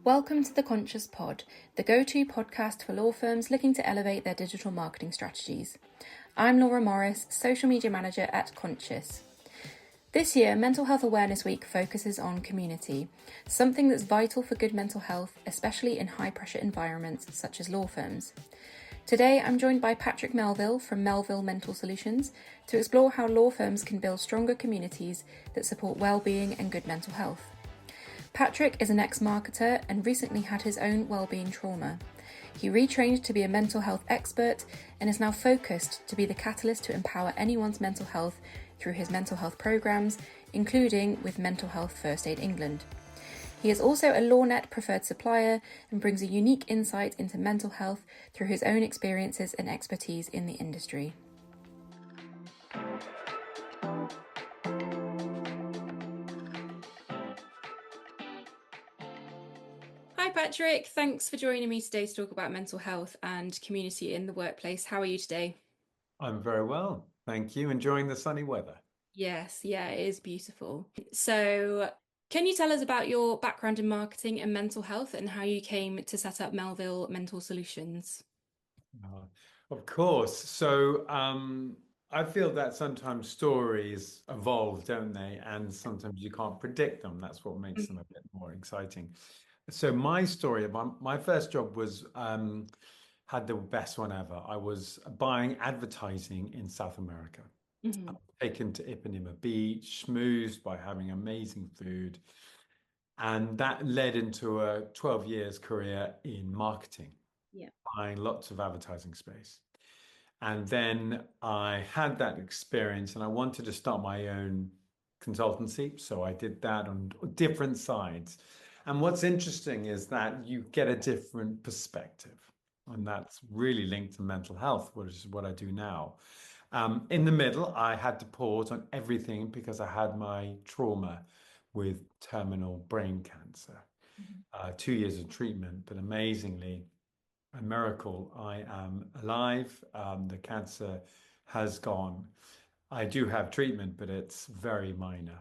Welcome to the Conscious Pod, the go-to podcast for law firms looking to elevate their digital marketing strategies. I'm Laura Morris, Social Media Manager at Conscious. This year, Mental Health Awareness Week focuses on community, something that's vital for good mental health, especially in high-pressure environments such as law firms. Today, I'm joined by Patrick Melville from Melville Mental Solutions to explore how law firms can build stronger communities that support well-being and good mental health. Patrick is an ex-marketer and recently had his own wellbeing trauma. He retrained to be a mental health expert and is now focused to be the catalyst to empower anyone's mental health through his mental health programs, including with Mental Health First Aid England. He is also a LawNet preferred supplier and brings a unique insight into mental health through his own experiences and expertise in the industry. Hi Patrick, thanks for joining me today to talk about mental health and community in the workplace. How are you today? I'm very well, thank you. Enjoying the sunny weather. Yes, it is beautiful. So, can you tell us about your background in marketing and mental health and how you came to set up Melville Mental Solutions? Uh, of course. I feel that sometimes stories evolve, don't they? And sometimes you can't predict them. That's what makes them a bit more exciting. So my story, my first job was had the best one ever. I was buying advertising in South America. Mhm. Taken to Ipanema Beach, schmoozed by having amazing food. And that led into a 12 years career in marketing, Yeah. buying lots of advertising space. And then I had that experience and I wanted to start my own consultancy. So I did that on different sides. And what's interesting is that you get a different perspective. And that's really linked to mental health, which is what I do now. In the middle, I had to pause on everything because I had my trauma with terminal brain cancer. 2 years of treatment, but amazingly, a miracle, I am alive. The cancer has gone. I do have treatment, but it's very minor.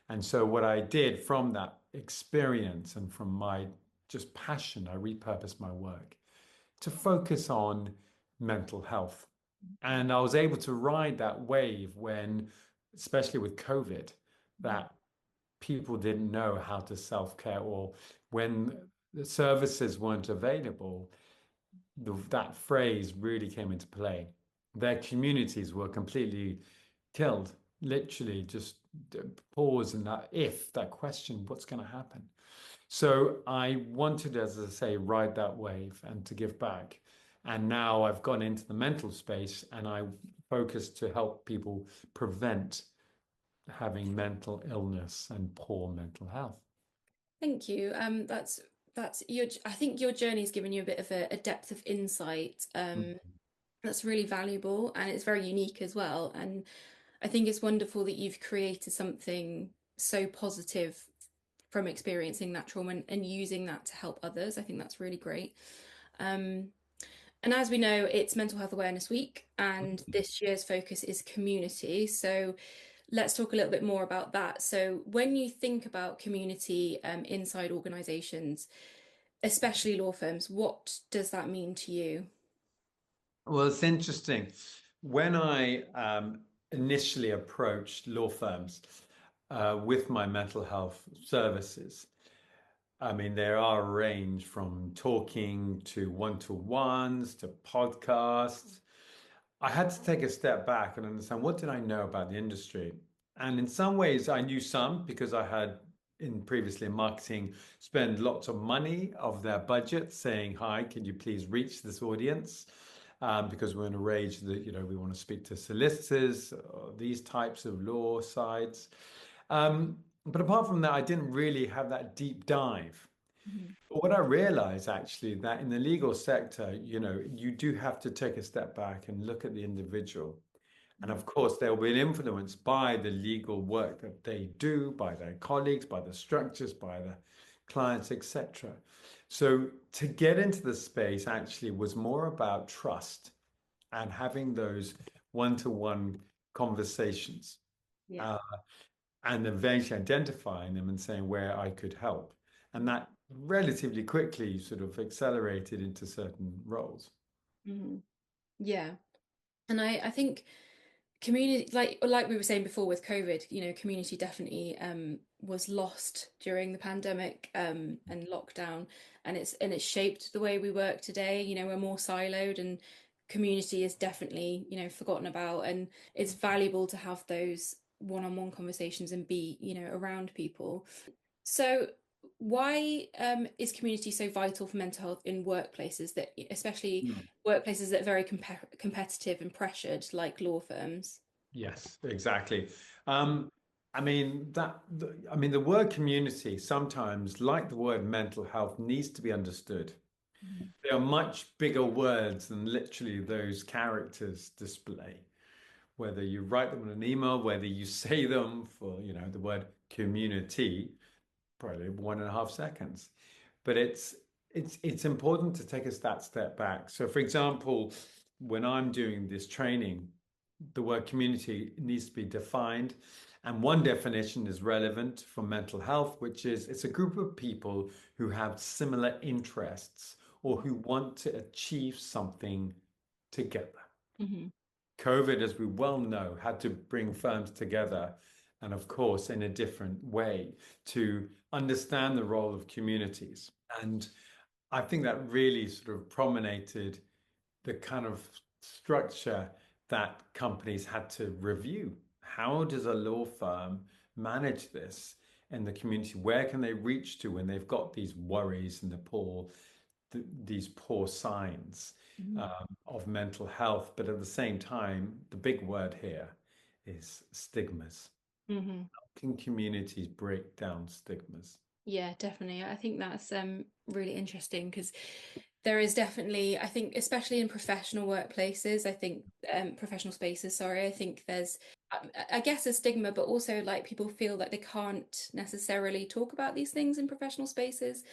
And so, what I did from that experience and from my just passion, I repurposed my work to focus on mental health. And I was able to ride that wave when, especially with COVID, that people didn't know how to self-care, or when the services weren't available, that phrase really came into play. Their communities were completely killed, literally just pause and that question, what's going to happen? So I wanted, as I say, ride that wave and to give back. And now I've gone into the mental space and I focus to help people prevent having mental illness and poor mental health. Thank you. That's your. I think your journey has given you a bit of a depth of insight. That's really valuable and it's very unique as well. And I think it's wonderful that you've created something so positive from experiencing that trauma and using that to help others. I think that's really great. Um, and as we know, it's Mental Health Awareness Week, and this year's focus is community. So let's talk a little bit more about that. So when you think about community inside organizations, especially law firms, what does that mean to you? Well, it's interesting. When I initially approached law firms with my mental health services, I mean, there are a range from talking to one-to-ones to podcasts. I had to take a step back and understand what did I know about the industry. And in some ways, I knew some because I had in previously in marketing spend lots of money of their budget saying, "Hi, can you please reach this audience?" Because we're in a rage that we want to speak to solicitors, these types of law sides. But apart from that, I didn't really have that deep dive. Mhm. But what I realized actually that in the legal sector, you do have to take a step back and look at the individual. And of course, they'll be influenced by the legal work that they do, by their colleagues, by the structures, by the clients, etc. So to get into the space actually was more about trust and having those one-to-one conversations, Yeah. uh, and eventually identifying them and saying where I could help. And that relatively quickly sort of accelerated into certain roles. Hmm. Yeah. And I think community, like we were saying before with COVID, community definitely was lost during the pandemic and lockdown, and it's shaped the way we work today. We're more siloed, and community is definitely forgotten about, and it's valuable to have those one-on-one conversations and be around people. So why is community so vital for mental health in workplaces, that especially Mm. workplaces that are very competitive and pressured, like law firms? Yes, exactly. Um, I mean the word community sometimes, like the word mental health, needs to be understood. Mhm. They are much bigger words than literally those characters display. Whether you write them in an email, whether you say them for, the word community, probably 1.5 seconds. But it's important to take us that step back. So, for example, when I'm doing this training, the word community needs to be defined. And one definition is relevant for mental health, which is it's a group of people who have similar interests or who want to achieve something together. Mhm. COVID, as we well know, had to bring firms together, and of course, in a different way to understand the role of communities. And I think that really sort of prominated the kind of structure that companies had to review. How does a law firm manage this in the community? Where can they reach to when they've got these worries and these poor signs Mhm. of mental health? But at the same time, the big word here is stigmas. Mhm. Can communities break down stigmas? Yeah, definitely. I think that's really interesting, because there is definitely, I think, especially in professional workplaces, I think professional spaces, sorry, I think there's, I guess, a stigma, but also like people feel that they can't necessarily talk about these things in professional spaces.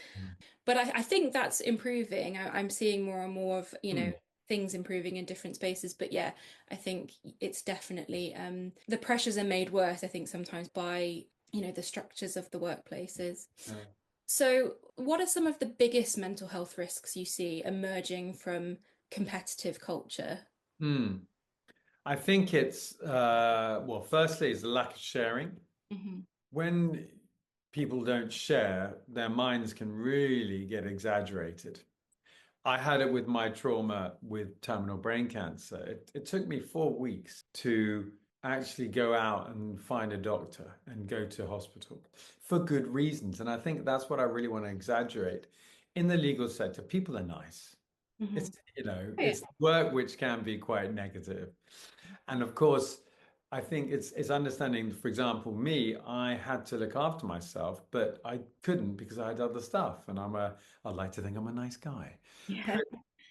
But I think that's improving. I'm seeing more and more of, Mm. things improving in different spaces. But yeah, I think it's definitely the pressures are made worse, I think, sometimes by, the structures of the workplaces. Yeah. So, what are some of the biggest mental health risks you see emerging from competitive culture? Mm. I think it's, well, firstly, it's the lack of sharing. Hmm. When people don't share, their minds can really get exaggerated. I had it with my trauma with terminal brain cancer. It took me 4 weeks to actually go out and find a doctor and go to hospital for good reasons. And I think that's what I really want to exaggerate. In the legal sector, people are nice. Hmm. It's, Oh, yeah. it's work which can be quite negative. And of course, I think it's understanding, for example, me, I had to look after myself, but I couldn't because I had other stuff. And I like to think I'm a nice guy. Yeah.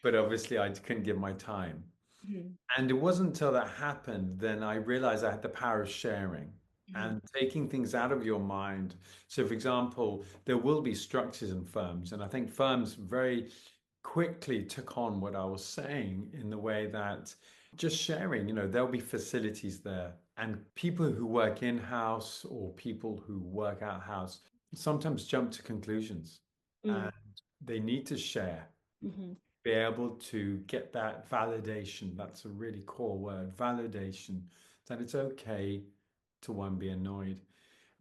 But obviously I couldn't give my time. Hmm. And it wasn't until that happened, then I realized I had the power of sharing Hmm. and taking things out of your mind. So, for example, there will be structures in firms, and I think firms very quickly took on what I was saying in the way that just sharing, there'll be facilities there, and people who work in-house or people who work out-house sometimes jump to conclusions and they need to share, Hmm. be able to get that validation. That's a really core word, validation, that it's okay to one be annoyed.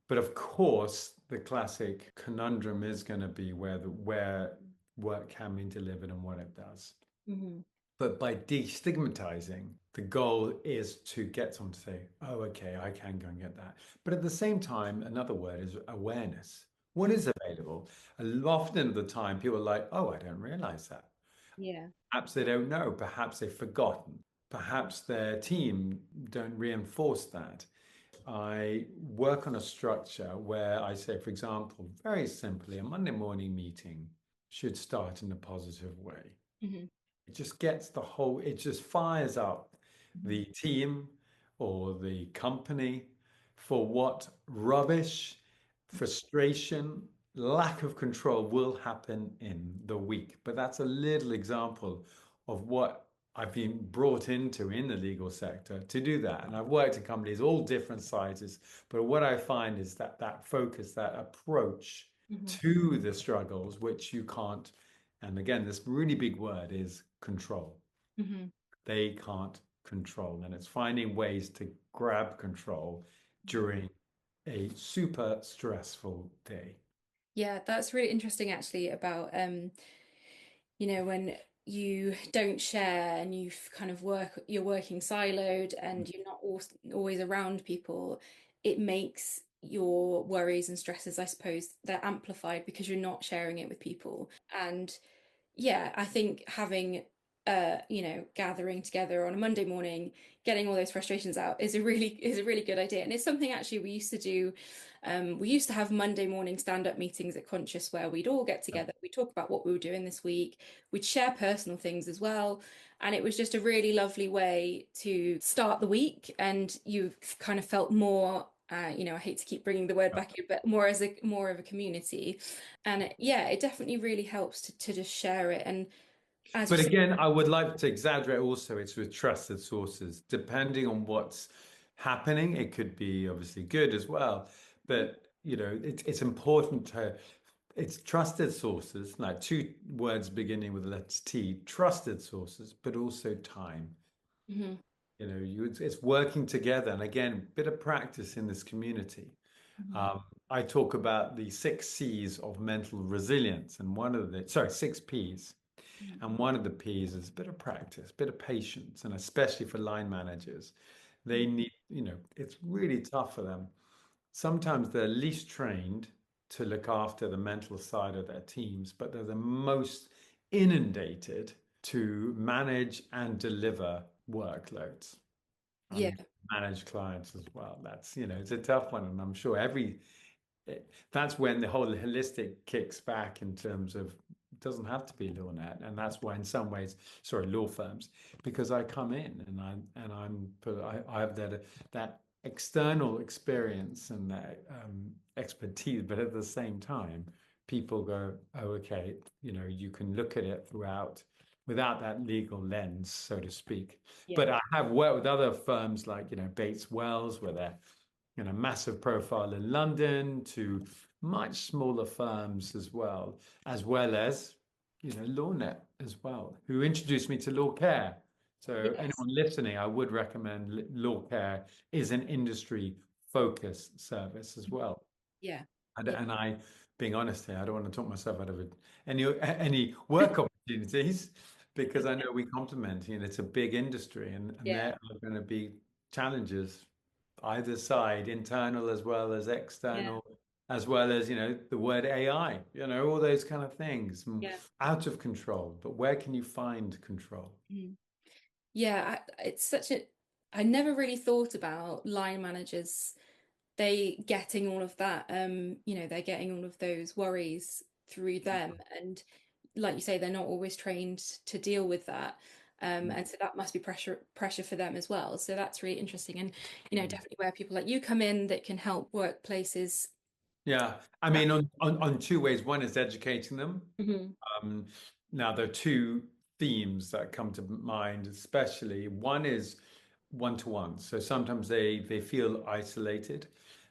But of course, the classic conundrum is going to be where work can be delivered and what it does. Hmm. But by destigmatizing, the goal is to get someone to say, oh, okay, I can go and get that. But at the same time, another word is awareness. What Hmm. is available? And often of the time, people are like, oh, I don't realize that. Yeah. Perhaps they don't know. Perhaps they've forgotten. Perhaps their team don't reinforce that. I work on a structure where I say, for example, very simply, a Monday morning meeting should start in a positive way. Hmm. It just gets it just fires up Hmm. the team or the company for what rubbish, frustration, lack of control will happen in the week. But that's a little example of what I've been brought into in the legal sector to do that. And I've worked in companies all different sizes. But what I find is that focus, that approach Hmm. to the struggles, which you can't. And again, this really big word is control. Hmm. They can't control. And it's finding ways to grab control during a super stressful day. Yeah, that's really interesting actually about when you don't share and you're working siloed and you're not always around people, it makes your worries and stresses, I suppose, they're amplified because you're not sharing it with people. And yeah, I think having gathering together on a Monday morning, getting all those frustrations out is a really good idea. And it's something actually we used to do. We used to have Monday morning stand-up meetings at Conscious where we'd all get together, we'd talk about what we were doing this week, we'd share personal things as well. And it was just a really lovely way to start the week. And you kind of felt more I hate to keep bringing the word back in, but more of a community. And yeah, it definitely really helps to just share it. And as you But said, again, I would like to exaggerate also, it's with trusted sources. Depending on what's happening, it could be obviously good as well. But, it's important to, it's trusted sources, like two words beginning with the letter T, trusted sources, but also time. Mhm, It's working together. And again, bit of practice in this community. mhm, I talk about the 6 C's of mental resilience, and sorry, 6 P's. mhm, And one of the P's is a bit of practice, a bit of patience, and especially for line managers, they mhm. need, it's really tough for them. Sometimes they're least trained to look after the mental side of their teams, but they're the most inundated to manage and deliver workloads Yeah, and manage clients as well. That's, it's a tough one. And I'm sure that's when the whole holistic kicks back in terms of it doesn't have to be LawNet, and that's why in some ways, sorry, law firms, because I come in I have that external experience and that expertise, but at the same time, people go, oh, okay, you can look at it without that legal lens, so to speak. yeah, But I have worked with other firms like Bates Wells, where they're massive profile in London to much smaller firms as well as, LawNet as well, who introduced me to Law Care. So yes, anyone listening, I would recommend Law Care is an industry focused service as well. yeah, And, yeah, and I, being honest here, I don't want to talk myself out of any work opportunities because I know we complement, it's a big industry and yeah, there are going to be challenges either side, internal as well as yeah, external, as well as, the word AI, all those kind of things, yeah. out of control. But where can you find control? Mhm. Yeah, I never really thought about line managers, they getting all of that, they're getting all of those worries through them. And like you say, they're not always trained to deal with that. And so that must be pressure for them as well. So that's really interesting. And, definitely where people like you come in that can help workplaces. Yeah, I That, mean, on two ways. One is educating them. Mhm. Um, Now, there are two themes that come to mind, especially. One is one-to-one. So sometimes they feel isolated,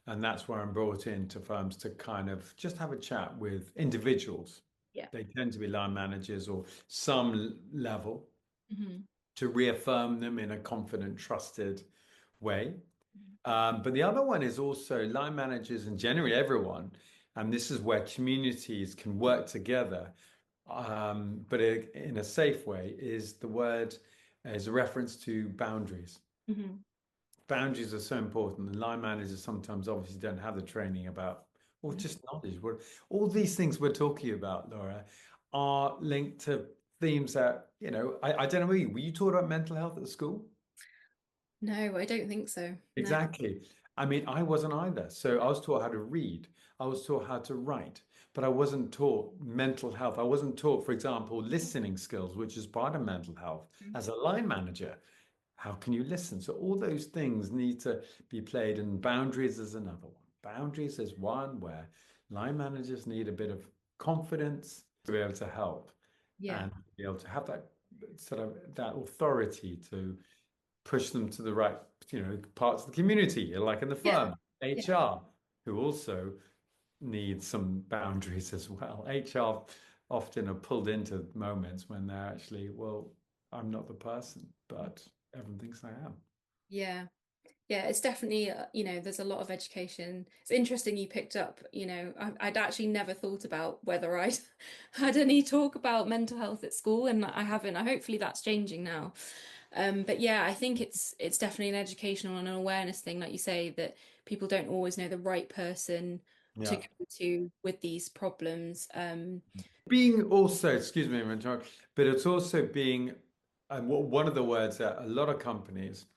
and that's where I'm brought into firms to kind of just have a chat with individuals. Yeah. They tend to be line managers or some level Hmm. to reaffirm them in a confident, trusted way. But the other one is also line managers and generally everyone. And this is where communities can work together, but in a safe way, is a reference to boundaries. Hmm. Boundaries are so important. And line managers sometimes obviously don't have the training about, or just knowledge. All these things we're talking about, Laura, are linked to themes that, I don't know, were you taught about mental health at school? No, I don't think so. No. Exactly. I mean, I wasn't either. So I was taught how to read, I was taught how to write, but I wasn't taught mental health. I wasn't taught, for example, listening skills, which is part of mental health. As a line manager, how can you listen? So all those things need to be played, and boundaries is another one. Boundaries is one where line managers need a bit of confidence to be able to help Yeah. and be able to have that sort of that authority to push them to the right, parts of the community, like in the Yeah. firm, Yeah. HR, who also, need some boundaries as well. HR often are pulled into moments when they're actually, well, I'm not the person, but everyone thinks I am. Yeah. Yeah, it's definitely, there's a lot of education. It's interesting you picked up, I'd actually never thought about whether I'd had any talk about mental health at school, and I haven't. Hopefully that's changing now. But yeah, I think it's definitely an educational and an awareness thing, like you say, that people don't always know the right person to Yeah. go to with these problems. Being also, excuse me, Mantar, but it's also being, and one of the words that a lot of companies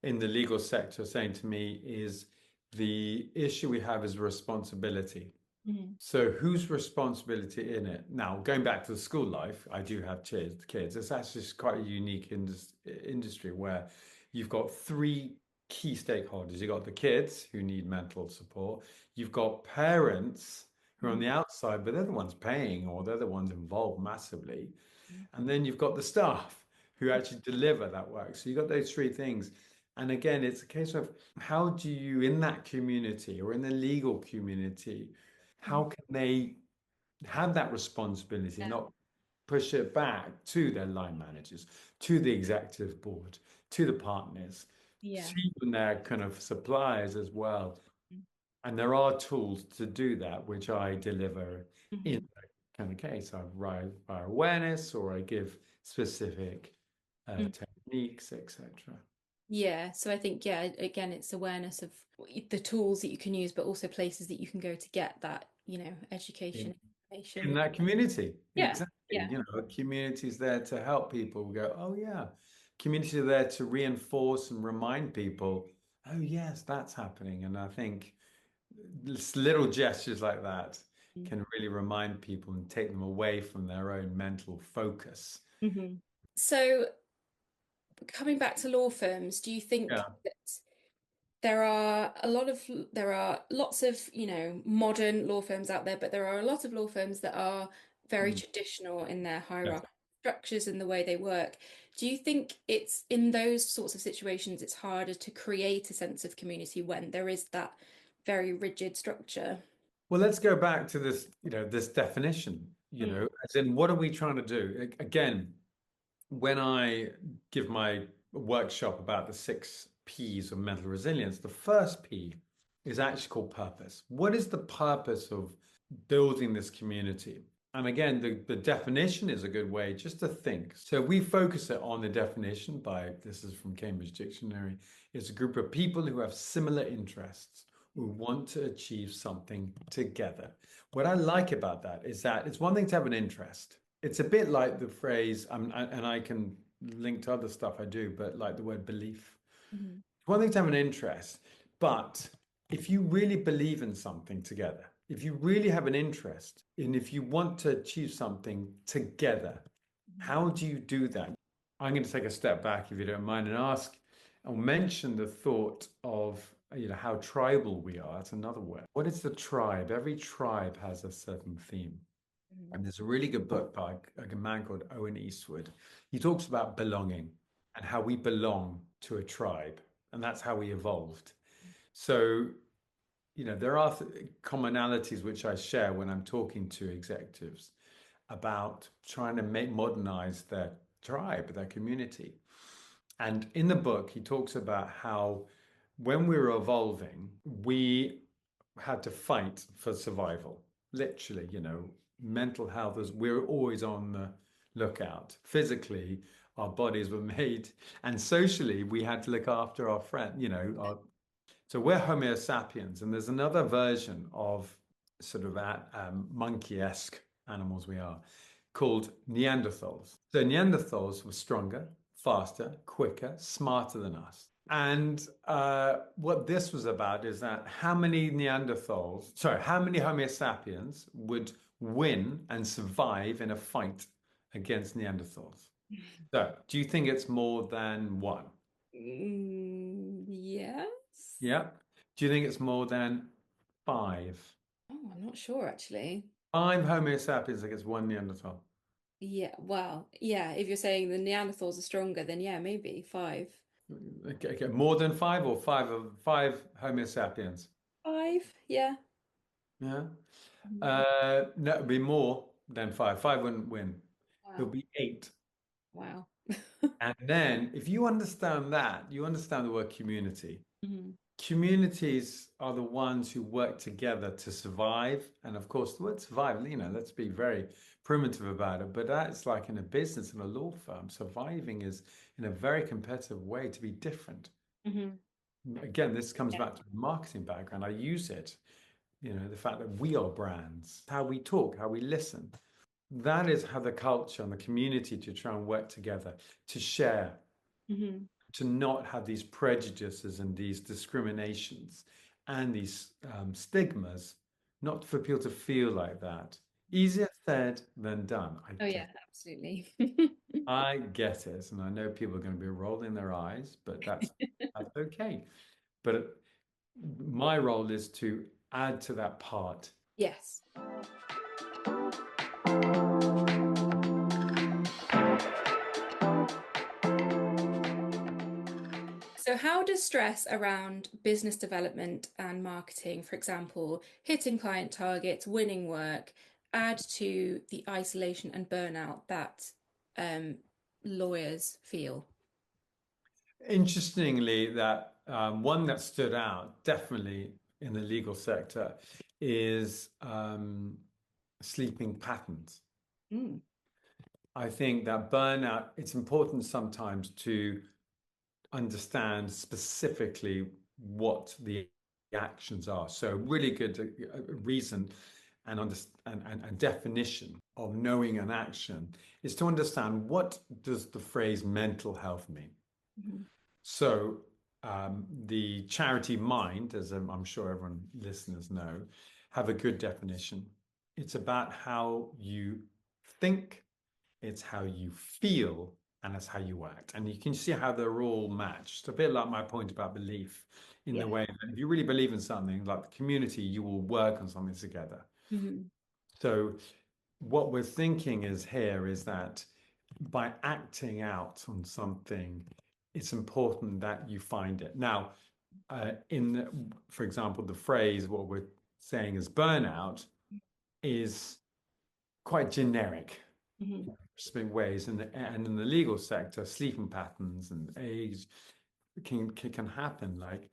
in the legal sector are saying to me is the issue we have is responsibility. Mhm. So whose responsibility in it? Now, going back to the school life, I do have kids. It's actually quite a unique industry where you've got three key stakeholders. You've got the kids who need mental support. You've got parents who are on Mhm. the outside, but they're the ones paying or they're the ones involved massively. Mhm. And then you've got the staff who actually deliver that work. So you've got those three things. And again, it's a case of how do you, in that community or in the legal community, how Mhm. can they have that responsibility, Yeah. not push it back to their line managers, to the executive board, to the partners, Yeah. to even their kind of suppliers as well. Mhm. And there are tools to do that, which I deliver in Mhm. that kind of case. I write by awareness or I give specific techniques, etc. Yeah, so I think, yeah, again, it's awareness of the tools that you can use, but also places that you can go to get that, education, In information. that community. Yeah, Exactly. yeah. You know, a community is there to help people go, oh, yeah. Community are there to reinforce and remind people, oh, yes, that's happening. And I think little gestures like that can really remind people and take them away from their own mental focus. Hmm. So coming back to law firms, do you think Yeah. that there are lots of, modern law firms out there, but there are a lot of law firms that are very Mm. traditional in their Yes. hierarchical structures and the way they work. Do you think it's in those sorts of situations it's harder to create a sense of community when there is that very rigid structure? Well, let's go back to this, this definition, Mm. as in what are we trying to do? Again, when I give my workshop about the 6 Ps of mental resilience, the first P is actually called purpose. What is the purpose of building this community? And again, the definition is a good way just to think. So we focus it on the definition this is from Cambridge Dictionary. It's a group of people who have similar interests who want to achieve something together. What I like about that is that it's one thing to have an interest. It's a bit like the phrase, and I can link to other stuff I do, but like the word belief. Mhm. One thing to have an interest, but if you really believe in something together, if you really have an interest, and if you want to achieve something together, how do you do that? I'm going to take a step back, if you don't mind, and ask or mention the thought of, how tribal we are. That's another word. What is the tribe? Every tribe has a certain theme. Mhm. And there's a really good book by a man called Owen Eastwood. He talks about belonging and how we belong to a tribe, and that's how we evolved. So, there are commonalities which I share when I'm talking to executives about trying to modernize their tribe, their community. And in the book, he talks about how when we were evolving, we had to fight for survival. Literally, mental health is we're always on the lookout. Physically, our bodies were made, and socially, we had to look after our friend, so we're Homo sapiens, and there's another version of sort of that monkey-esque animals we are called Neanderthals. So Neanderthals were stronger, faster, quicker, smarter than us. And what this was about is that how many Homo sapiens would win and survive in a fight against Neanderthals? So, do you think it's more than one? Yes. Yeah. Do you think it's more than five? Oh, I'm not sure actually. Five Homo sapiens against one Neanderthal. Yeah, well, yeah, if you're saying the Neanderthals are stronger, then yeah, maybe five. Okay, more than five or five Homo sapiens? Five, yeah. Yeah. Mhm. No, it'd be more than five. Five wouldn't win. It would Wow. be eight. Wow. And then if you understand that, you understand the word community. Mhm. Communities are the ones who work together to survive. And of course, the word survive, let's be very primitive about it, but that's like in a business, in a law firm, surviving is in a very competitive way to be different. Mhm. Again, this comes Yeah. back to the marketing background. I use it, the fact that we are brands, how we talk, how we listen. That is how the culture and the community to try and work together, to share, Mhm. to not have these prejudices and these discriminations and these stigmas, not for people to feel like that. Easier said than done. Oh yeah, absolutely. I get it, and I know people are going to be rolling their eyes, but that's okay. But my role is to add to that part. Yes. So, how does stress around business development and marketing, for example, hitting client targets, winning work, add to the isolation and burnout that um, lawyers feel? Interestingly, that one that stood out definitely in the legal sector is sleeping patterns. Mm. I think that burnout, it's important sometimes to understand specifically what the actions are. So, really good reason and definition of knowing an action is to understand what does the phrase mental health mean. Mhm. So, the charity mind, as I'm sure everyone listeners know, have a good definition. It's about how you think, it's how you feel, and it's how you act. And you can see how they're all matched. A bit like my point about belief, in the Yeah. way that if you really believe in something, like the community, you will work on something together. Mhm. So, what we're thinking is here is that by acting out on something, it's important that you find it. Now, for example, the phrase, what we're saying is burnout, is quite generic Mhm. specific ways. And in the legal sector, sleeping patterns and age can happen, like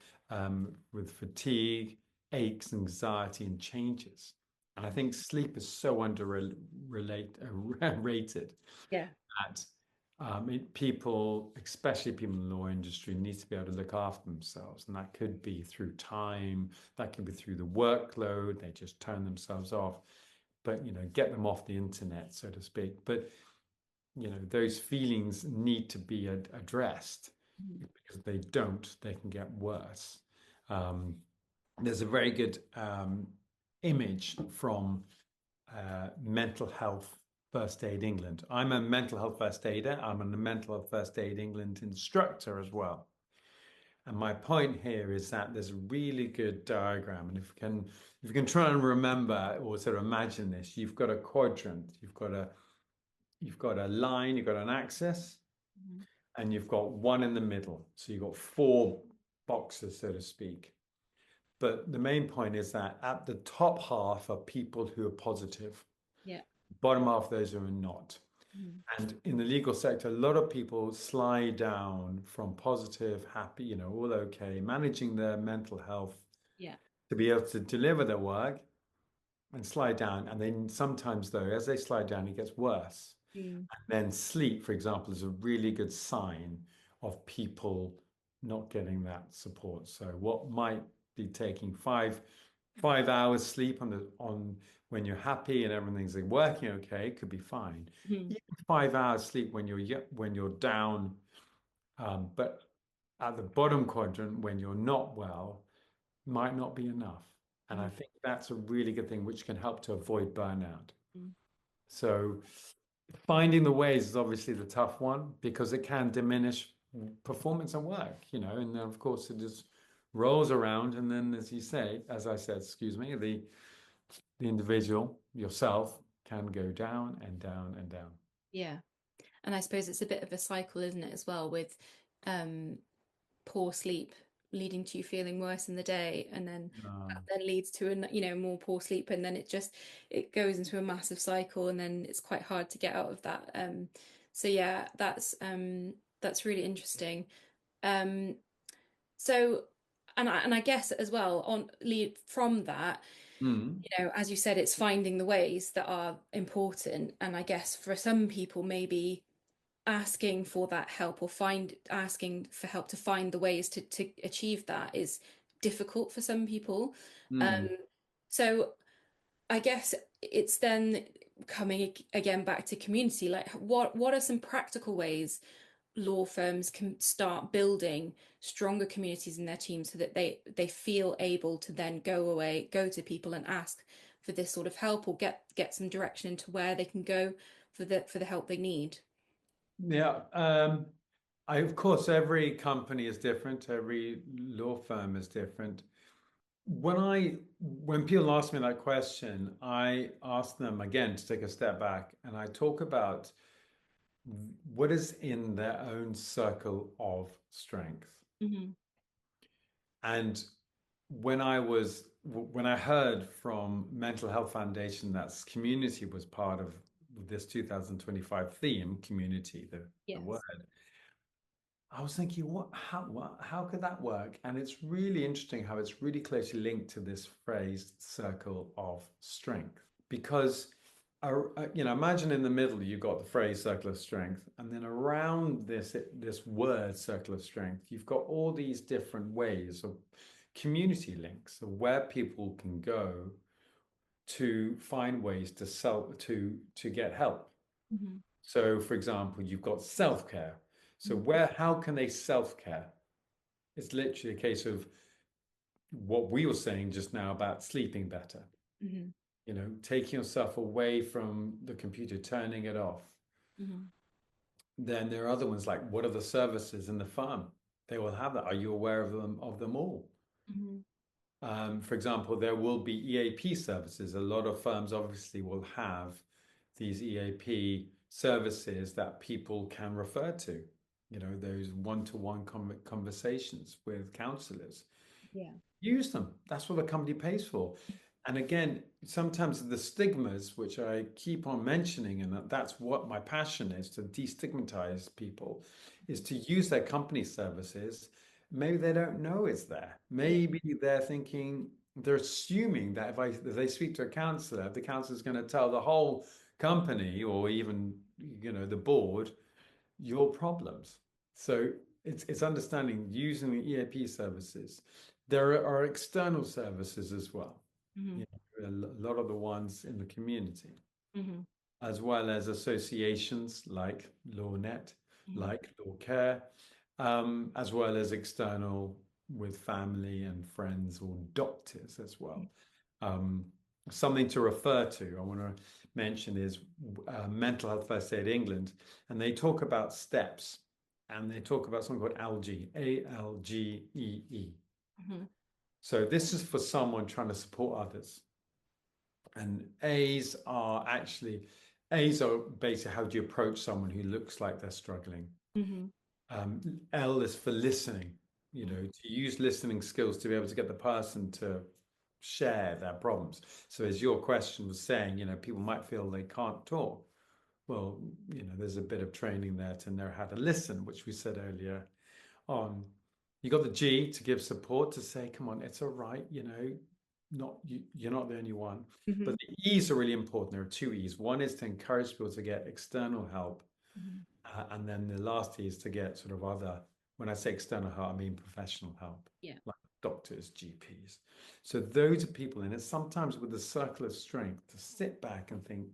with fatigue, aches, anxiety, and changes. And I think sleep is so rated Yeah. that people, especially people in the law industry, need to be able to look after themselves. And that could be through time, that could be through the workload, they just turn themselves off, but get them off the internet, so to speak. But those feelings need to be addressed, Mhm. because if they don't, they can get worse. Um, there's a very good image from Mental Health First Aid England. I'm a mental health first aider. I'm a mental health first aid England instructor as well. And my point here is that there's a really good diagram. And if you can try and remember or sort of imagine this, you've got a quadrant, you've got a line, you've got an axis, Mhm. and you've got one in the middle. So you've got four boxes, so to speak. But the main point is that at the top half are people who are positive. Yeah. Bottom half, those who are not. Mhm. And in the legal sector, a lot of people slide down from positive, happy, all okay, managing their mental health Yeah. to be able to deliver their work and slide down. And then sometimes, though, as they slide down, it gets worse. Mm. And then sleep, for example, is a really good sign of people not getting that support. So what might be taking five hours sleep on when you're happy and everything's like working okay, could be fine. Mhm. Even 5 hours sleep when you're down, but at the bottom quadrant when you're not well might not be enough. And I Mhm. think that's a really good thing which can help to avoid burnout. Mhm. So finding the ways is obviously the tough one because it can diminish performance and work, and then of course it just rolls around. And then, as you say, as I said, excuse me, the individual, yourself, can go down and down and down. Yeah. And I suppose it's a bit of a cycle, isn't it, as well, with um, poor sleep leading to you feeling worse in the day, and then that Um, then leads to more poor sleep, and then it goes into a massive cycle, and then it's quite hard to get out of that. So yeah, that's really interesting. Um, so and I guess as well on lead from that, mm, as you said, it's finding the ways that are important, and I guess for some people maybe asking for that help or find asking for help to find the ways to achieve that is difficult for some people. mm. Um, so I guess it's then coming again back to community. Like, what are some practical ways law firms can start building stronger communities in their team so that they feel able to then go to people and ask for this sort of help, or get some direction into where they can go for the help they need? Yeah. Of course, every company is different. Every law firm is different. When people ask me that question, I ask them again to take a step back and I talk about what is in their own circle of strength. Hmm. And when I heard from Mental Health Foundation that community was part of this 2025 theme, community, the word, Yes. I was thinking, how could that work? And it's really interesting how it's really closely linked to this phrase, circle of strength. Because, imagine in the middle you've got the phrase circle of strength, and then around this word circle of strength, you've got all these different ways of community links of where people can go to find ways to get help. Hmm. So, for example, you've got self-care. So, Hmm. how can they self-care? It's literally a case of what we were saying just now about sleeping better, Hmm. taking yourself away from the computer, turning it off. Hmm. Then there are other ones like what are the services in the farm? They will have that. Are you aware of them all? Hmm. For example, there will be EAP services. A lot of firms obviously will have these EAP services that people can refer to, those one-to-one conversations with counselors. Yeah. Use them. That's what the company pays for. And again, sometimes the stigmas, which I keep on mentioning, and that's what my passion is to destigmatize people, is to use their company services. Maybe they don't know it's there. Yeah. Maybe they're thinking, they're assuming that if they speak to a counselor, the counselor is going to tell the whole company or even, the board your problems. So it's understanding using the EAP services. There are external services as well. Hmm. You a lot of the ones in the community, Hmm. as well as associations like LawNet, Hmm. like Law Care, as well as external with family and friends or doctors as well. Um, Something to refer to, I want to mention is Mental Health First Aid England, and they talk about steps and they talk about something called ALGE, ALGEE. Hmm. So this is for someone trying to support others. And A's are basically how do you approach someone who looks like they're struggling. Hmm. L is for listening, to use listening skills to be able to get the person to share their problems. So as your question was saying, people might feel they can't talk. Well, there's a bit of training there to know how to listen, which we said earlier on. You got the G to give support to say, come on, it's all right, you're not the only one. Hmm. But the E's are really important. There are two E's. One is to encourage people to get external help. Hmm. And then the last is to get sort of other, when I say external help, I mean professional help, Yeah. like doctors, GPs. So those are people, and it's sometimes with the circle of strength to sit back and think,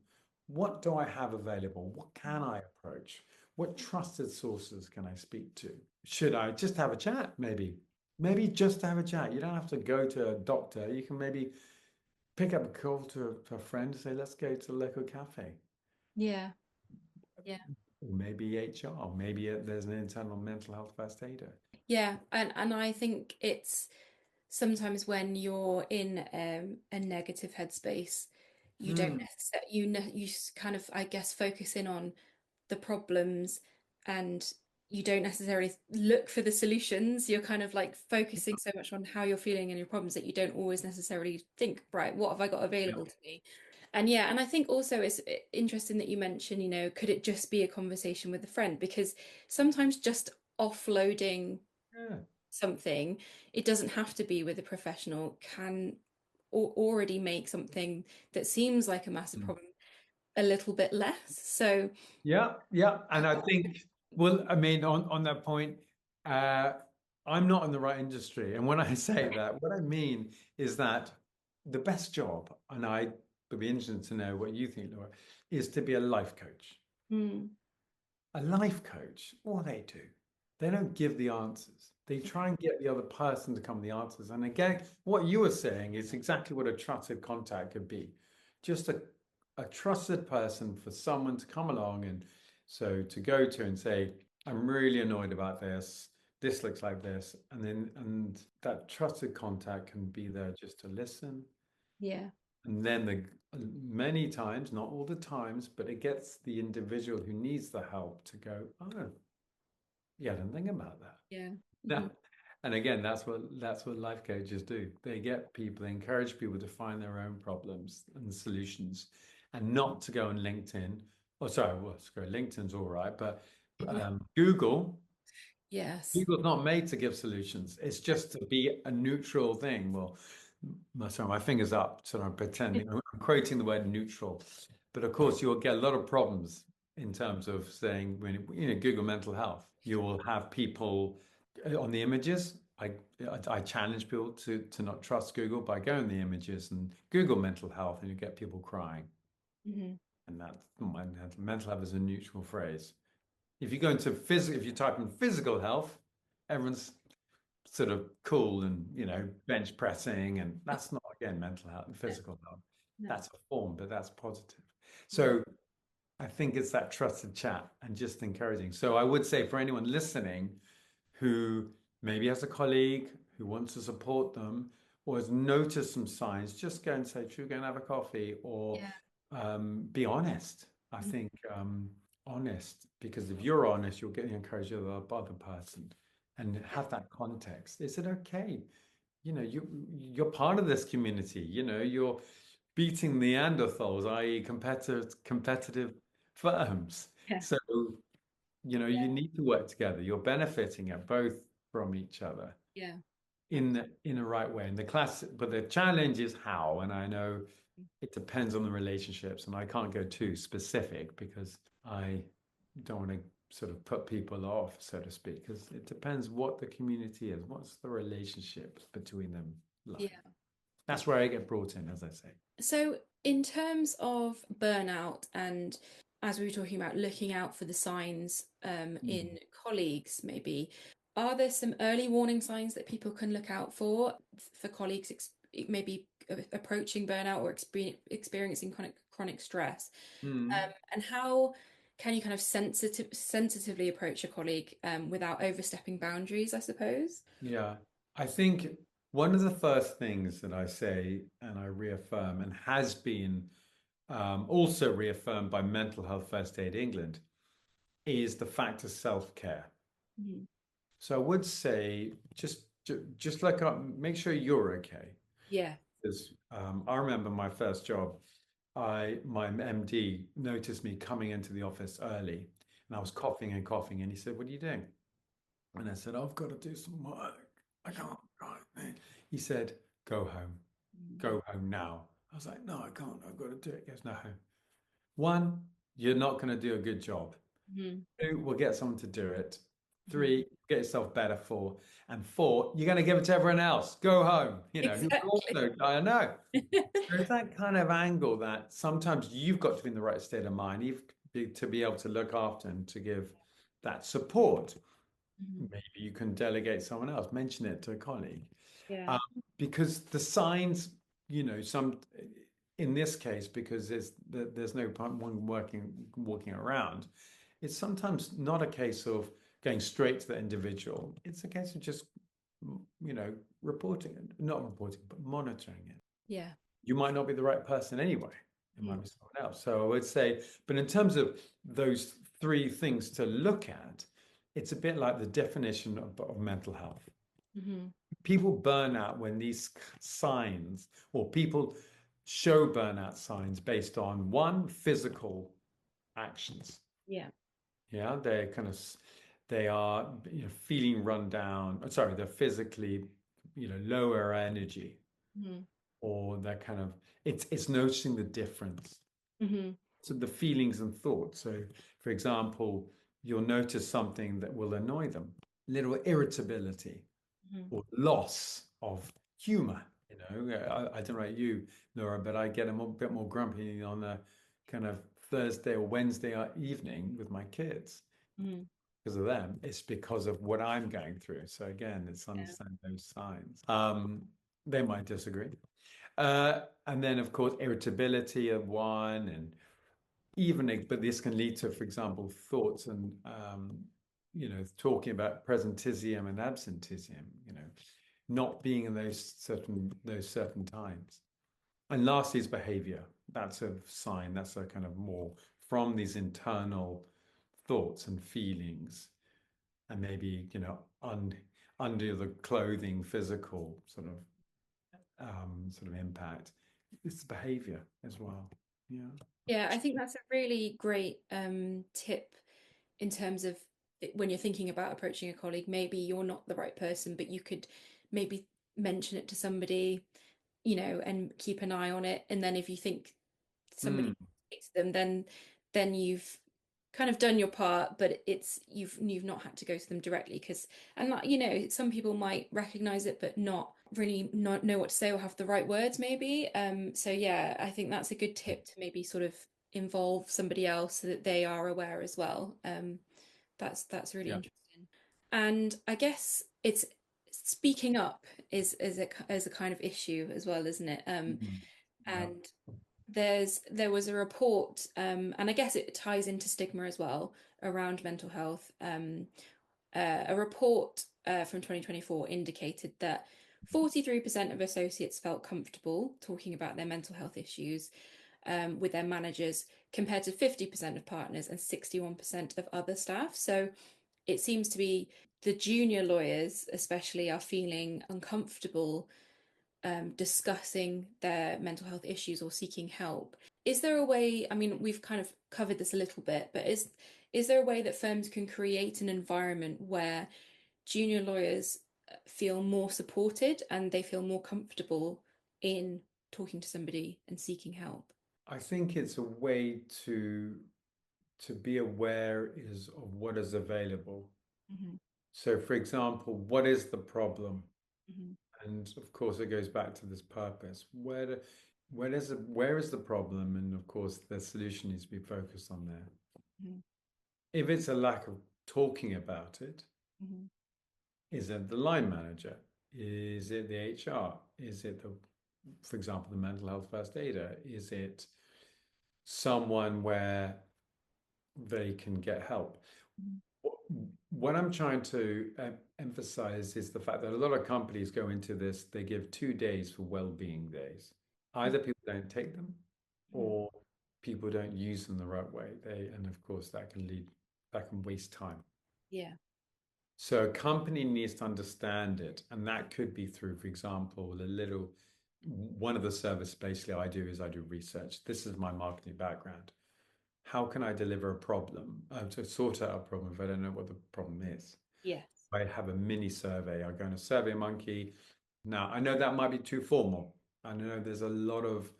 what do I have available? What can I approach? What trusted sources can I speak to? Should I just have a chat? Maybe just have a chat. You don't have to go to a doctor. You can maybe pick up a call to a friend and say, let's go to the local cafe. Yeah. Yeah. Or maybe HR, maybe there's an internal mental health first aider. Yeah. And I think it's sometimes when you're in a negative headspace, you don't Mm, necessarily kind of, I guess, focus in on the problems and you don't necessarily look for the solutions. You're kind of like focusing so much on how you're feeling and your problems that you don't always necessarily think, right, what have I got Yeah. available to me? And yeah, and I think also it's interesting that you mentioned, could it just be a conversation with a friend? Because sometimes just offloading Yeah. something, it doesn't have to be with a professional, can already make something that seems like a massive Mm. problem a little bit less. So, Yeah, yeah. And I think, well, I mean, on that point, uh, I'm not in the right industry. And when I say that, what I mean is that the best job, and I would be interested to know what you think, Laura, is to be a life coach. mm, A life coach, what do, they don't give the answers. They try and get the other person to come with the answers. And again, what you were saying is exactly what a trusted contact could be. Just a trusted person for someone to come along and so to go to and say, I'm really annoyed about this. This looks like this. And that trusted contact can be there just to listen. yeah, And then many times, not all the times, but it gets the individual who needs the help to go, oh, yeah, I didn't think about that. yeah. No. Mhm. And again, that's what life coaches do. They get people, they encourage people to find their own problems and solutions, and not to go on LinkedIn. Oh, sorry, well, sorry, LinkedIn's all right, but Google. Yes. Google's not made to give solutions. It's just to be a neutral thing. Well, sorry, my finger's up, so I'm pretending. I'm quoting the word neutral. But of course, you'll get a lot of problems in terms of saying, when Google mental health, you will have people on the images. I challenge people to not trust Google by going on the images and Google mental health, and you get people crying. Mhm. And mental health is a neutral phrase. If you go into physical, if you type in physical health, everyone's sort of cool and bench pressing, and that's not again mental health and Yeah. physical health. No. That's a form, but that's positive. Yeah. So I think it's that trusted chat and just encouraging. So I would say for anyone listening who maybe has a colleague who wants to support them or has noticed some signs, just go and say, should we go and have a coffee? Or Yeah. be honest. I Mhm. think honest, because if you're honest, you'll get the encouragement of the other person and have that context. Is it okay? You're part of this community. You're beating Neanderthals, i.e., competitive firms. Yeah. So you need to work together. You're benefiting at both from each other Yeah. in a right way. And but the challenge is how. And I know it depends on the relationships, and I can't go too specific because I don't want to sort of put people off, so to speak, because it depends what the community is, what's the relationship between them like. Yeah. That's where I get brought in, as I say. So, in terms of burnout, and as we were talking about looking out for the signs Mm. in colleagues, maybe, are there some early warning signs that people can look out for colleagues maybe approaching burnout or experiencing chronic stress? Mm. And how can you kind of sensitively approach a colleague without overstepping boundaries, I suppose? Yeah, I think one of the first things that I say and I reaffirm and has been also reaffirmed by Mental Health First Aid England is the fact of self-care. Mhm. So I would say just like make sure you're okay. Yeah. Because I remember my first job, my MD noticed me coming into the office early, and I was coughing and coughing, and he said, "What are you doing?" And I said, "I've got to do some work. I can't." Right. He said, "Go home. Go home now." I was like, "No, I can't. I've got to do it." He goes, "No." One, you're not going to do a good job. Mhm. Two, we'll get someone to do it. Mhm. Three, get yourself better for. And four, you're going to give it to everyone else. Go home. Who will Exactly. also die. I know. There's that kind of angle that sometimes you've got to be in the right state of mind to be able to look after and to give that support. Mhm. Maybe you can delegate someone else, mention it to a colleague. Yeah. Um, because the signs, some in this case, because there's no one walking around, it's sometimes not a case of going straight to the individual. It's a case of just, reporting, not reporting, but monitoring it. Yeah. You might not be the right person anyway. It Mhm. might be someone else. So I would say, but in terms of those three things to look at, it's a bit like the definition of mental health. Mm-hmm. People burn out when these signs, or people show burnout signs based on one, physical actions. Yeah. Yeah, they are, feeling run down. Sorry, they're physically, lower energy, Mm-hmm. or they're kind of, it's noticing the difference. Mm-hmm. So the feelings and thoughts. So, for example, you'll notice something that will annoy them, little irritability Mm-hmm. or loss of humor. I don't know about you, Laura, but I get a bit more grumpy on a kind of Thursday or Wednesday evening with my kids Mm-hmm. because of them. It's because of what I'm going through. So again, it's Yeah. understand those signs. They might disagree. And then, of course, irritability of one, and even, but this can lead to, for example, thoughts and, talking about presentism and absentism, not being in those certain times. And lastly is behavior. That's a sign. That's a kind of more from these internal thoughts and feelings, and maybe, under the clothing, physical sort of impact. It's behavior as well. Yeah. Yeah, I think that's a really great tip in terms of when you're thinking about approaching a colleague. Maybe you're not the right person, but you could maybe mention it to somebody, and keep an eye on it. And then if you think Hmm. somebody hates them, then you've kind of done your part, but it's you've not had to go to them directly because and like, some people might recognize it but not really not know what to say or have the right words maybe. So yeah, I think that's a good tip to maybe sort of involve somebody else so that they are aware as well. That's really Yeah. interesting. And I guess it's speaking up is a kind of issue as well, isn't it? Mhm. Yeah. And there was a report, and I guess it ties into stigma as well around mental health. A report from 2024 indicated that 43% of associates felt comfortable talking about their mental health issues with their managers, compared to 50% of partners and 61% of other staff. So it seems to be the junior lawyers, especially, are feeling uncomfortable discussing their mental health issues or seeking help. Is there a way, I mean, we've kind of covered this a little bit, but is there a way that firms can create an environment where junior lawyers feel more supported and they feel more comfortable in talking to somebody and seeking help? I think it's a way to be aware is of what is available. Hmm. So, for example, what is the problem? Hmm. And of course, it goes back to this purpose. Where is the problem? And of course, the solution needs to be focused on there. Hmm. If it's a lack of talking about it, Hmm. is it the line manager? Is it the HR? Is it for example, the mental health first aider? Is it someone where they can get help? What I'm trying to emphasize is the fact that a lot of companies go into this, they give 2 days for well-being days. Either people don't take them Hmm. or people don't use them the right way. And of course that can waste time. Yeah. So a company needs to understand it, and that could be through, for example, one of the service basically I do research. This is my marketing background. How can I deliver a problem to sort out a problem if I don't know what the problem is? Yes. I have a mini survey. I go on a survey monkey. Now, I know that might be too formal. I know there's a lot of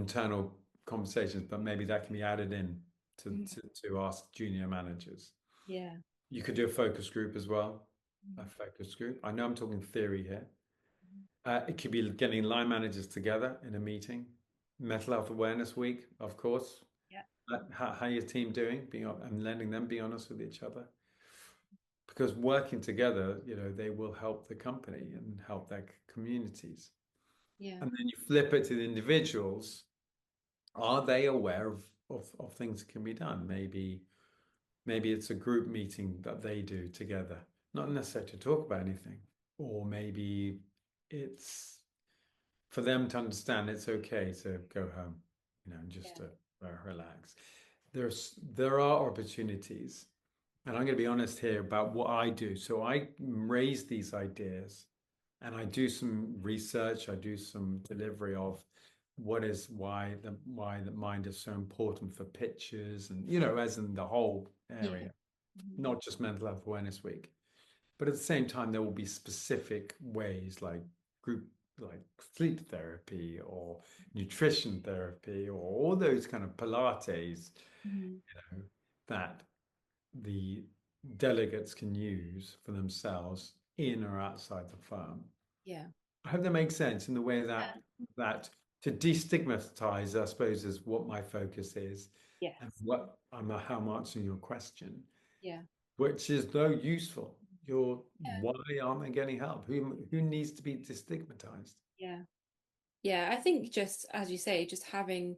internal conversations, but maybe that can be added in Mhm. to ask junior managers. Yeah. You could do a focus group as well. A Mhm. focus group. I know I'm talking theory here. It could be getting line managers together in a meeting. Mental Health Awareness Week, of course. Yeah. How your team doing? And letting them be honest with each other. Because working together, they will help the company and help their communities. Yeah. And then you flip it to the individuals. Are they aware of things that can be done? Maybe it's a group meeting that they do together, not necessarily to talk about anything. Or maybe it's for them to understand it's okay to go home, and just Yeah. to relax. there are opportunities, and I'm going to be honest here about what I do. So I raise these ideas, and I do some research. I do some delivery of why the mind is so important for pitches, and as in the whole Yeah. area, not just Mental Health Awareness Week. But at the same time, there will be specific ways like group, like sleep therapy or nutrition therapy or all those kind of Pilates, Mhm. that the delegates can use for themselves in or outside the firm. Yeah. I hope that makes sense in the way that to destigmatize, I suppose, is what my focus is, and Yes. how I'm answering your question, Yeah. which is though useful. Why aren't they getting help? Who needs to be destigmatized? Yeah. Yeah. I think just as you say, just having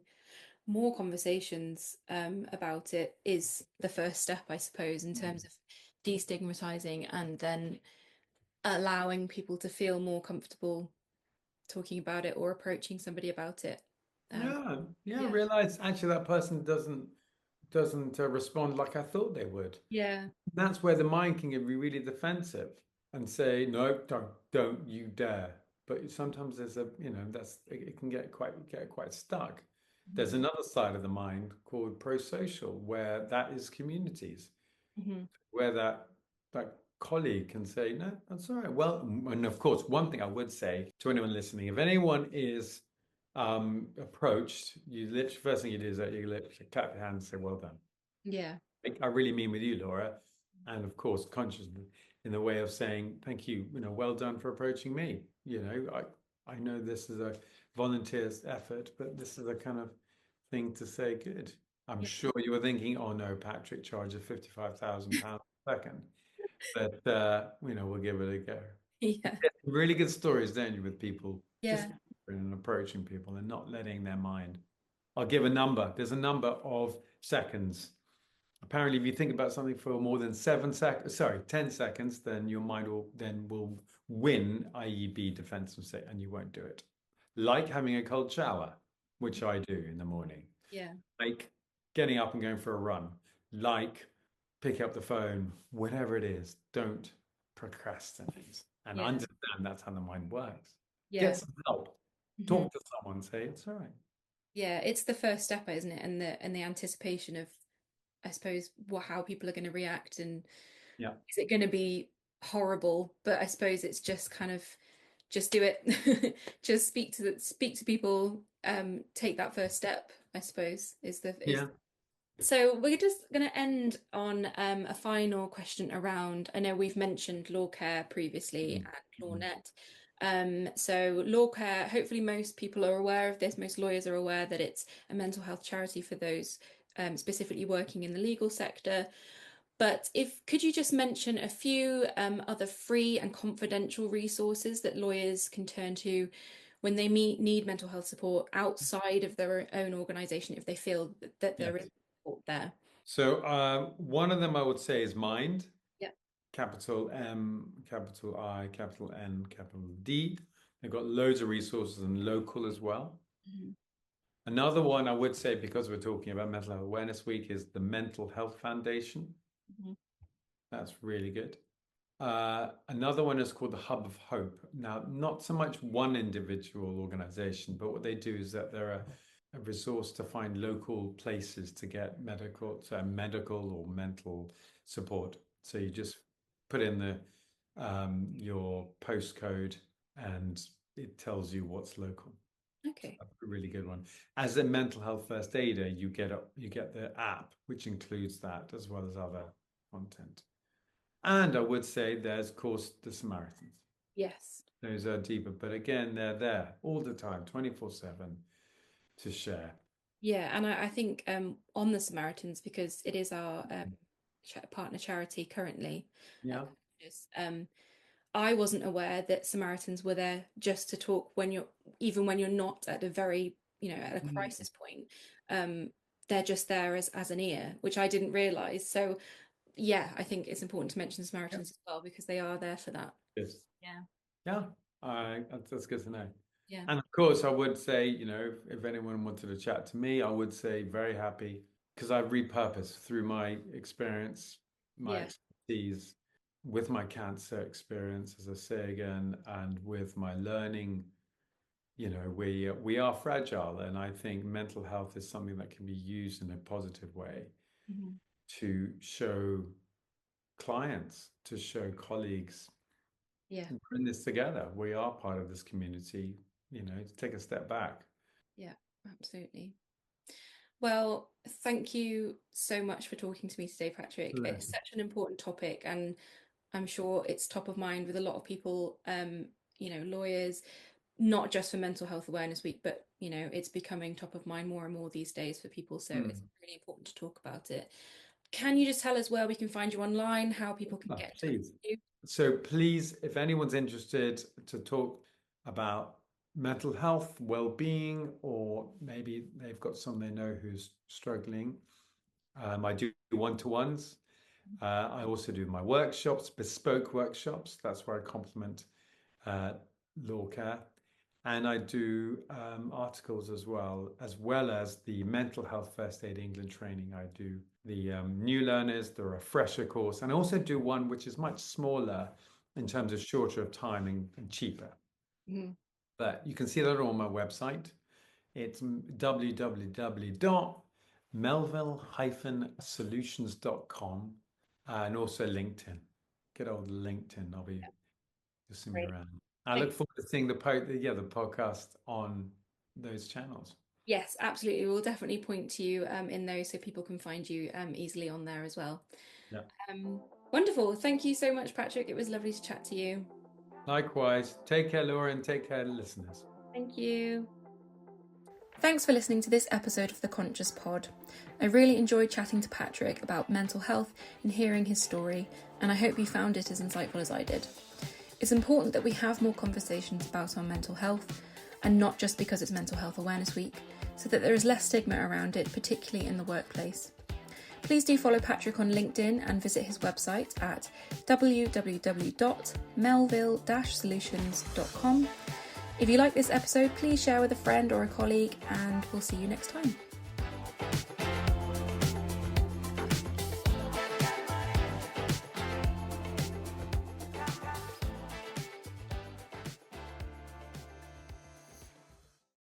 more conversations about it is the first step, I suppose, in terms of destigmatizing and then allowing people to feel more comfortable talking about it or approaching somebody about it. Um, Yeah, yeah. realize actually that person doesn't respond like I thought they would. Yeah. That's where the mind can get really defensive and say, no, don't you dare. But sometimes there's it can get quite stuck. There's Mhm. another side of the mind called pro-social, where that is communities, Mhm. where that colleague can say, no, that's all right. Well, and of course, one thing I would say to anyone listening, if anyone is approached, you literally first thing you do is that you literally clap your hands and say, well done. Yeah. I really mean with you, Laura, and of course, conscious in the way of saying thank you. Well done for approaching me. I know this is a volunteer's effort, but this is a kind of thing to say good. I'm Yeah. sure you were thinking, oh no, Patrick charges £55,000 a second, but we'll give it a go. Yeah. Get some really good stories, don't you, with people just Yeah. approaching people and not letting their mind. I'll give a number. There's a number of seconds. Apparently, if you think about something for more than 10 seconds, then your mind will win, i.e., be defensive, and you won't do it. Like having a cold shower, which I do in the morning. Yeah. Like getting up and going for a run. Like picking up the phone, whatever it is. Don't procrastinate and Yeah. understand that's how the mind works. Get Yeah. some help. Mhm. Talk to someone. Say it's all right. Yeah. It's the first step, isn't it? And the anticipation of, I suppose, how people are going to react, and Yeah. is it going to be horrible? But I suppose it's just kind of just do it. Just speak to people. Take that first step, I suppose, is Yeah. so we're just going to end on a final question around. I know we've mentioned law care previously Mhm. and Mhm. LawNet. So law care, hopefully most people are aware of this. Most lawyers are aware that it's a mental health charity for those specifically working in the legal sector. But if could you just mention a few other free and confidential resources that lawyers can turn to when they need mental health support outside of their own organisation if they feel that there is Yes. support there? So one of them I would say is Mind, Yeah. capital M, capital I, capital N, capital D. They've got loads of resources and local as well. Mhm. Another one I would say, because we're talking about Mental Health Awareness Week, is the Mental Health Foundation. Mhm. That's really good. Another one is called the Hub of Hope. Now, not so much one individual organization, but what they do is that they're a resource to find local places to get medical or mental support. So you just put in your postcode and it tells you what's local. So Okay. that's a really good one. As a mental health first aider, you get the app, which includes that as well as other content. And I would say there's, of course, the Samaritans. Yes. Those are deeper, but again, they're there all the time, 24/7 to share. Yeah, and I think on the Samaritans, because it is our partner charity currently, uh, Yeah. is, I wasn't aware that Samaritans were there just to talk when even when you're not at a very, at a Mm. crisis point. Um, they're just there as an ear, which I didn't realize. So yeah, I think it's important to mention Yeah. Samaritans as well because they are there for that. Yes. Yeah. Yeah. That's good to know. Yeah. And of course, I would say, if anyone wanted to chat to me, I would say very happy. because I've repurposed through my experience, my Yeah. expertise with my cancer experience, as I say again, and with my learning. We are fragile, and I think mental health is something that can be used in a positive way Mm-hmm. to show clients, to show colleagues, Yeah. we're in this together. We are part of this community, to take a step back. Yeah, absolutely. Well, thank you so much for talking to me today, Patrick. It's such an important topic, and I'm sure it's top of mind with a lot of people, lawyers, not just for Mental Health Awareness Week, but it's becoming top of mind more and more these days for people. So it's really important to talk about it. Can you just tell us where we can find you online, how people can get in touch with you? So please, if anyone's interested to talk about mental health, well-being, or maybe they've got someone they know who's struggling, I do one-to-ones. I also do my workshops, bespoke workshops. That's where I complement law care. And I do articles as well as the Mental Health First Aid England training. I do the new learners, the refresher course, and I also do one which is much smaller in terms of shorter of time and cheaper. Mm-hmm. But you can see that on my website. It's www.melville-solutions.com and also LinkedIn. Get old LinkedIn. I'll be just see me Great. around. I look forward to seeing the podcast on those channels. Yes, absolutely. We'll definitely point to you in those so people can find you easily on there as well. Yeah. Wonderful. Thank you so much, Patrick. It was lovely to chat to you. Likewise. Take care, Laura, and take care, listeners. Thank you. Thanks for listening to this episode of the Conscious Pod. I really enjoyed chatting to Patrick about mental health and hearing his story, and I hope you found it as insightful as I did. It's important that we have more conversations about our mental health, and not just because it's Mental Health Awareness Week, so that there is less stigma around it, particularly in the workplace. Please do follow Patrick on LinkedIn and visit his website at www.melville-solutions.com. If you like this episode, please share with a friend or a colleague, and we'll see you next time.